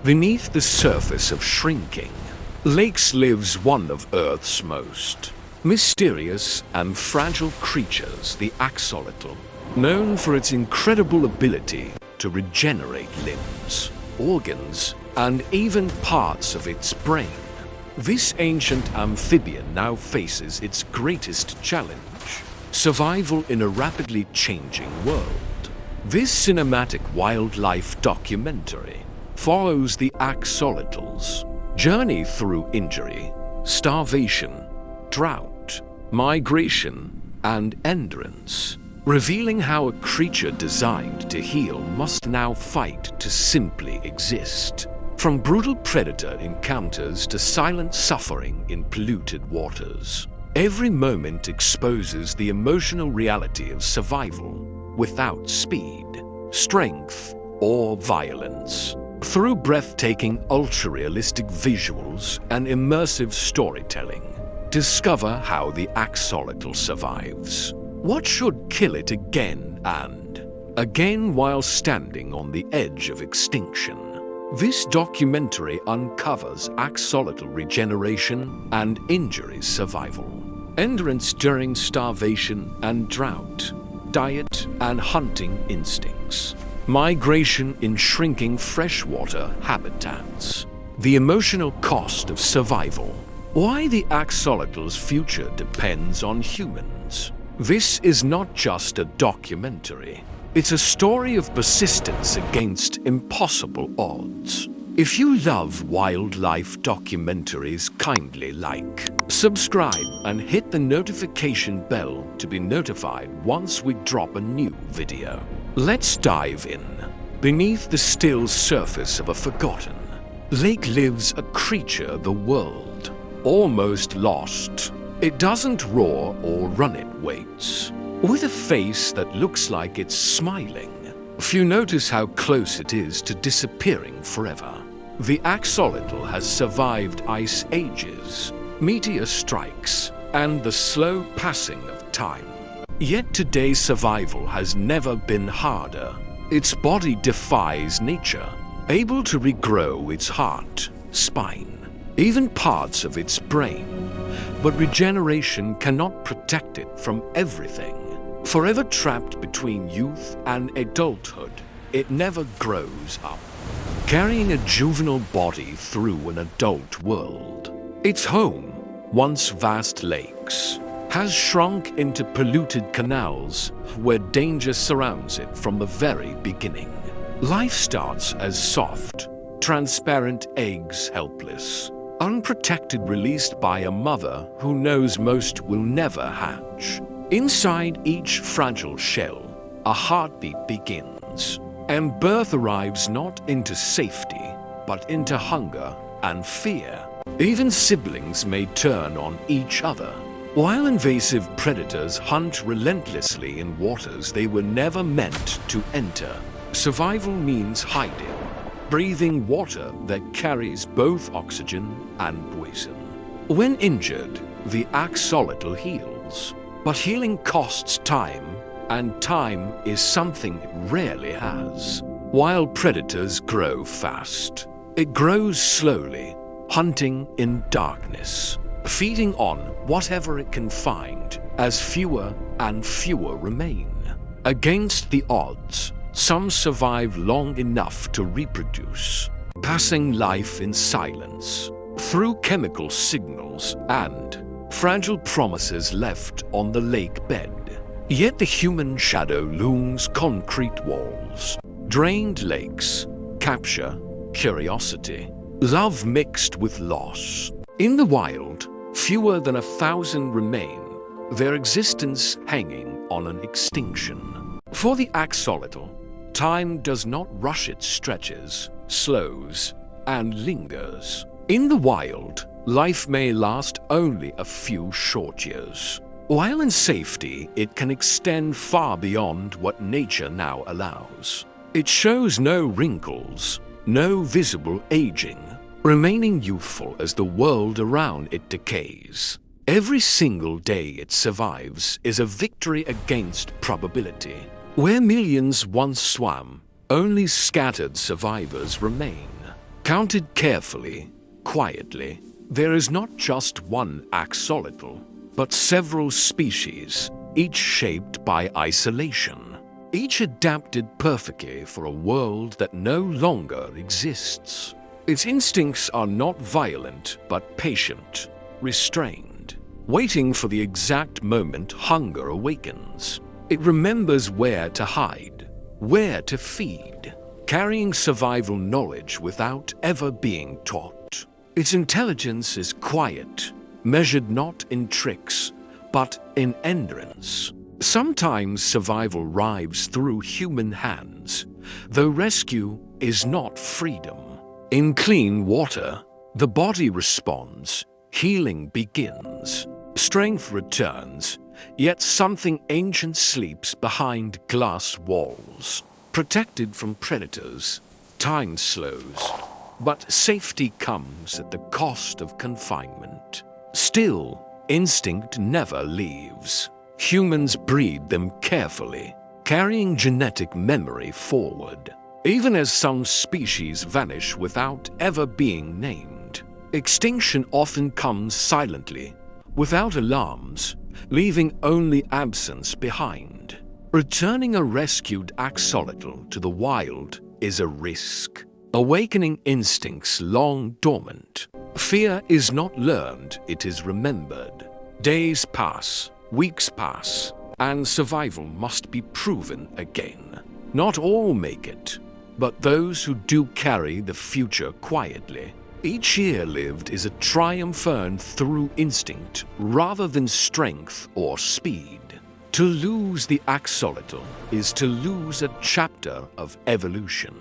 Beneath the surface of shrinking lakes lives one of Earth's most mysterious and fragile creatures, the axolotl, known for its incredible ability to regenerate limbs, organs, and even parts of its brain. This ancient amphibian now faces its greatest challenge: survival in a rapidly changing world. This cinematic wildlife documentary follows the axolotl's journey through injury, starvation, drought, migration, and endurance, revealing how a creature designed to heal must now fight to simply exist. From brutal predator encounters to silent suffering in polluted waters, every moment exposes the emotional reality of survival without speed, strength, or violence. Through breathtaking, ultra-realistic visuals and immersive storytelling, discover how the axolotl survives, what should kill it again and again while standing on the edge of extinction. This documentary uncovers axolotl regeneration and injury survival, endurance during starvation and drought, diet and hunting instincts, migration in shrinking freshwater habitats, the emotional cost of survival, why the axolotl's future depends on humans. This is not just a documentary. It's a story of persistence against impossible odds. If you love wildlife documentaries, kindly like, subscribe, and hit the notification bell to be notified once we drop a new video. Let's dive in. Beneath the still surface of a forgotten lake lives a creature the world almost lost. It doesn't roar or run, it waits. With a face that looks like it's smiling, few notice how close it is to disappearing forever. The axolotl has survived ice ages, meteor strikes, and the slow passing of time. Yet today's survival has never been harder. Its body defies nature, able to regrow its heart, spine, even parts of its brain. But regeneration cannot protect it from everything. Forever trapped between youth and adulthood, it never grows up, carrying a juvenile body through an adult world. Its home, once vast lakes, has shrunk into polluted canals where danger surrounds it from the very beginning. Life starts as soft, transparent eggs, helpless, unprotected, released by a mother who knows most will never hatch. Inside each fragile shell, a heartbeat begins, and birth arrives not into safety, but into hunger and fear. Even siblings may turn on each other, while invasive predators hunt relentlessly in waters they were never meant to enter. Survival means hiding, breathing water that carries both oxygen and poison. When injured, the axolotl heals. But healing costs time, and time is something it rarely has. While predators grow fast, it grows slowly, hunting in darkness, feeding on whatever it can find as fewer and fewer remain. Against the odds, some survive long enough to reproduce, passing life in silence, through chemical signals and fragile promises left on the lake bed. Yet the human shadow looms: concrete walls, drained lakes, capture, curiosity, love mixed with loss. In the wild, fewer than 1,000 remain, their existence hanging on an extinction. For the axolotl, time does not rush, it stretches, slows, and lingers. In the wild, life may last only a few short years, while in safety it can extend far beyond what nature now allows. It shows no wrinkles, no visible aging, remaining youthful as the world around it decays. Every single day it survives is a victory against probability. Where millions once swam, only scattered survivors remain. Counted carefully, quietly, there is not just one axolotl, but several species, each shaped by isolation, each adapted perfectly for a world that no longer exists. Its instincts are not violent, but patient, restrained, waiting for the exact moment hunger awakens. It remembers where to hide, where to feed, carrying survival knowledge without ever being taught. Its intelligence is quiet, measured not in tricks, but in endurance. Sometimes survival arrives through human hands, though rescue is not freedom. In clean water, the body responds, healing begins, strength returns, yet something ancient sleeps behind glass walls. Protected from predators, time slows, but safety comes at the cost of confinement. Still, instinct never leaves. Humans breed them carefully, carrying genetic memory forward. Even as some species vanish without ever being named, extinction often comes silently, without alarms, leaving only absence behind. Returning a rescued axolotl to the wild is a risk, awakening instincts long dormant. Fear is not learned, it is remembered. Days pass, weeks pass, and survival must be proven again. Not all make it, but those who do carry the future quietly. Each year lived is a triumph earned through instinct rather than strength or speed. To lose the axolotl is to lose a chapter of evolution,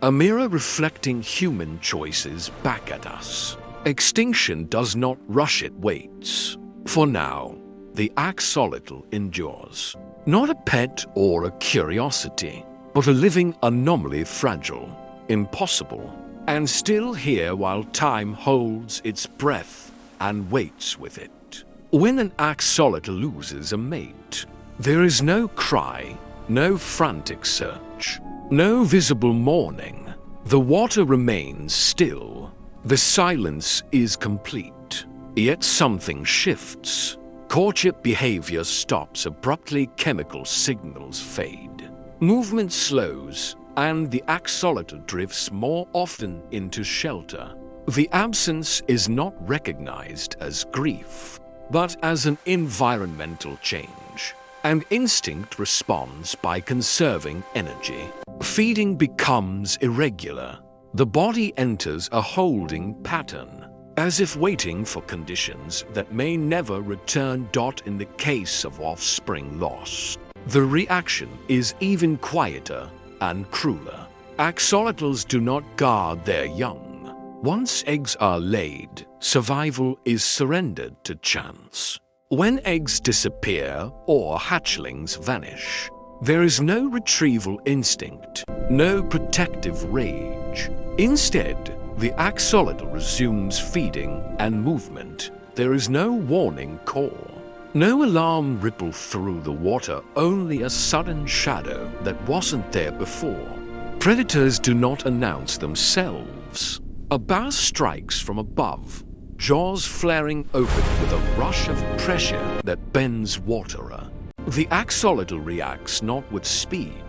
a mirror reflecting human choices back at us. Extinction does not rush, it waits. For now, the axolotl endures. Not a pet or a curiosity, but a living anomaly, fragile, impossible, and still here while time holds its breath and waits with it. When an axolotl loses a mate, there is no cry, no frantic search, no visible mourning. The water remains still. The silence is complete. Yet something shifts. Courtship behavior stops abruptly, chemical signals fade. Movement slows, and the axolotl drifts more often into shelter. The absence is not recognized as grief, but as an environmental change. And instinct responds by conserving energy. Feeding becomes irregular. The body enters a holding pattern, as if waiting for conditions that may never return. In the case of offspring lost, the reaction is even quieter and crueler. Axolotls do not guard their young. Once eggs are laid, survival is surrendered to chance. When eggs disappear or hatchlings vanish, there is no retrieval instinct, no protective rage. Instead, the axolotl resumes feeding and movement. There is no warning call, no alarm ripple through the water, only a sudden shadow that wasn't there before. Predators do not announce themselves. A bass strikes from above, jaws flaring open with a rush of pressure that bends waterer. The axolotl reacts not with speed,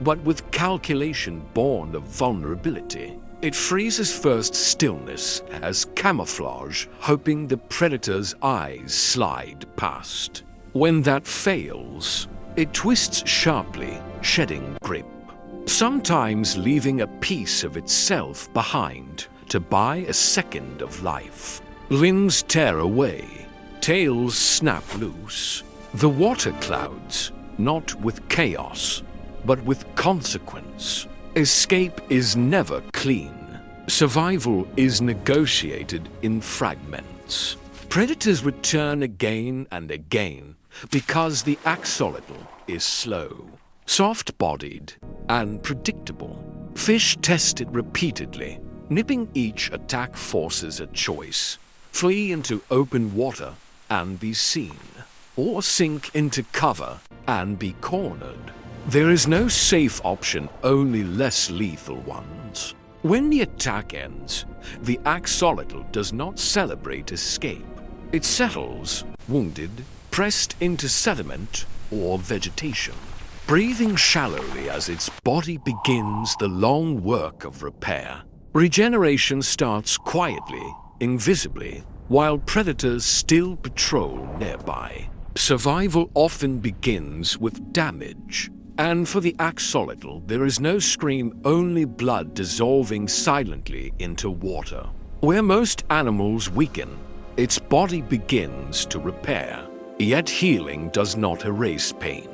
but with calculation born of vulnerability. It freezes first stillness as camouflage, hoping the predator's eyes slide past. When that fails, it twists sharply, shedding grip, sometimes leaving a piece of itself behind to buy a second of life. Limbs tear away, tails snap loose. The water clouds, not with chaos, but with consequence. Escape is never clean. Survival is negotiated in fragments. Predators return again and again because the axolotl is slow, soft-bodied, and predictable. Fish test it repeatedly. Nipping each attack forces a choice: flee into open water and be seen, or sink into cover and be cornered. There is no safe option, only less lethal ones. When the attack ends, the axolotl does not celebrate escape. It settles, wounded, pressed into sediment or vegetation, breathing shallowly as its body begins the long work of repair. Regeneration starts quietly, invisibly, while predators still patrol nearby. Survival often begins with damage, and for the axolotl, there is no scream, only blood dissolving silently into water. Where most animals weaken, its body begins to repair. Yet healing does not erase pain.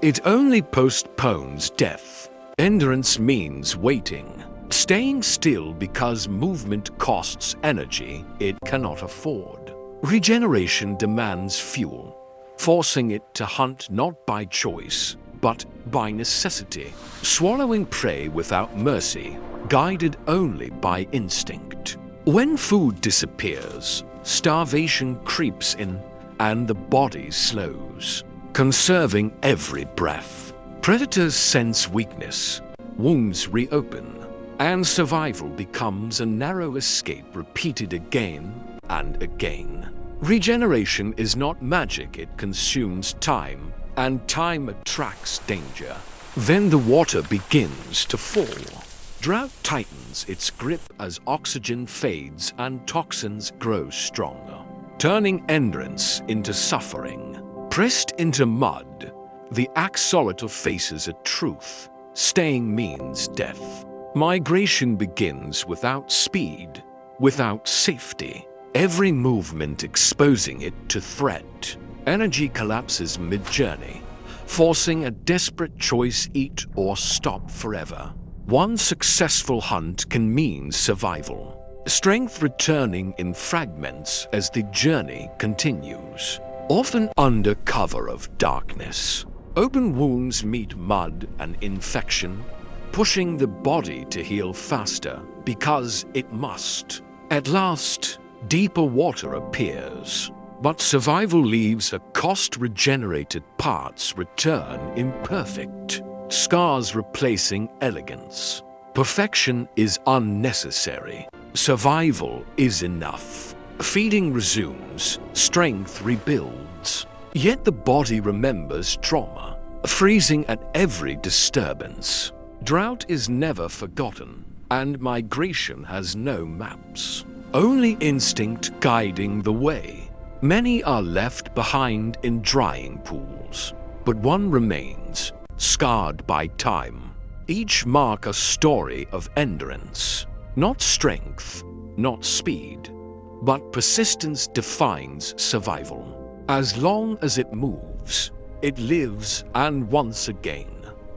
It only postpones death. Endurance means waiting, staying still because movement costs energy it cannot afford. Regeneration demands fuel, forcing it to hunt not by choice, but by necessity, swallowing prey without mercy, guided only by instinct. When food disappears, starvation creeps in, and the body slows, conserving every breath. Predators sense weakness, wounds reopen, and survival becomes a narrow escape repeated again and again. Regeneration is not magic, it consumes time, and time attracts danger. Then the water begins to fall. Drought tightens its grip as oxygen fades and toxins grow stronger, turning endurance into suffering. Pressed into mud, the axolotl faces a truth. Staying means death. Migration begins without speed, without safety. Every movement exposing it to threat. Energy collapses mid-journey, forcing a desperate choice: eat or stop forever. One successful hunt can mean survival, strength returning in fragments as the journey continues, often under cover of darkness. Open wounds meet mud and infection, pushing the body to heal faster because it must. At last, deeper water appears, but survival leaves a cost. Regenerated parts return imperfect, scars replacing elegance. Perfection is unnecessary. Survival is enough. Feeding resumes, strength rebuilds. Yet the body remembers trauma, freezing at every disturbance. Drought is never forgotten, and migration has no maps. Only instinct guiding the way. Many are left behind in drying pools, but one remains, scarred by time. Each mark a story of endurance. Not strength, not speed, but persistence defines survival. As long as it moves, it lives, and once again,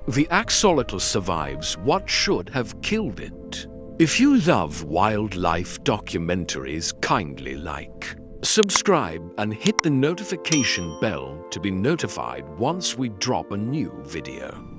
the axolotl survives what should have killed it. If you love wildlife documentaries, kindly like, subscribe, and hit the notification bell to be notified once we drop a new video.